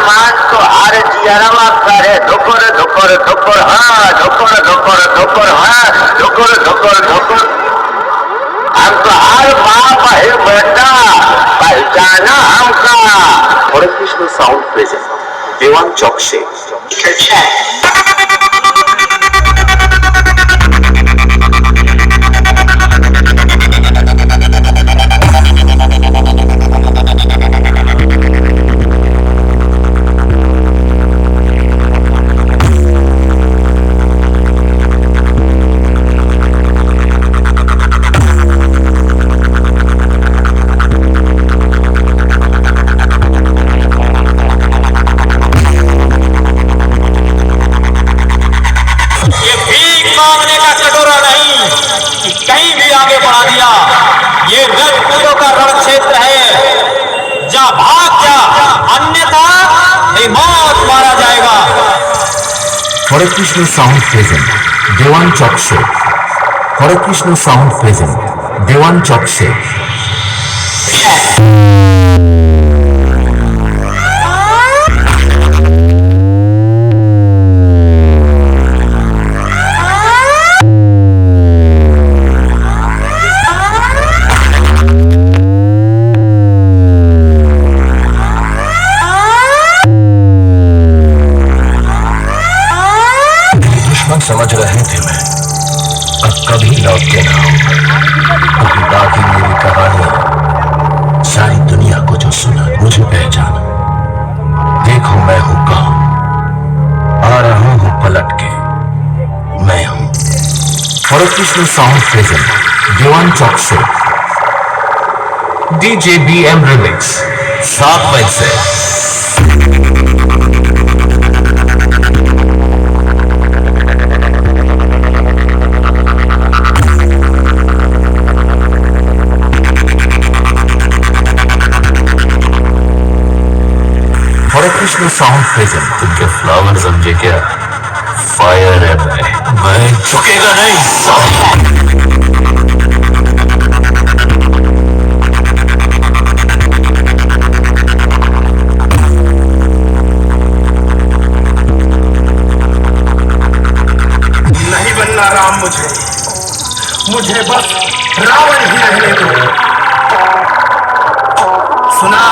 मान तो आरे जियारामा करे धोकर धोकर धोकर हाँ धोकर धोकर धोकर हाँ धोकर धोकर धोकर हमको हर बाप है बेटा पहचाना हमका। हरे कृष्ण साउंड प्रेजेंट देवांचक से कहीं भी आगे बढ़ा दिया। ये रणपुरों का रण क्षेत्र है, जा भाग जा, अन्यथा मौत मारा जाएगा। हरे कृष्ण साउंड प्रेजेंट देवांचक से हरे कृष्ण साउंड प्रेजेंट देवांचक से समझ रहे थे मैं अब कभी लौट के ना आऊंगा। अभी बाकी मेरी कहानी सारी दुनिया को जो सुना मुझे पहचाना। देखो मैं हूं कौन, आ रहा हूं पलट के, मैं हूं हरे कृष्ण साउंड प्रेजेंट देवांचक से डीजे BM रिमिक्स 7 मई से। हरे कृष्ण साउंड प्रेजेंट तुमके फ्लावर समझे क्या? फायर है मैं झुकेगा नहीं। नहीं बनना राम मुझे बस रावण ही रहने दो। सुना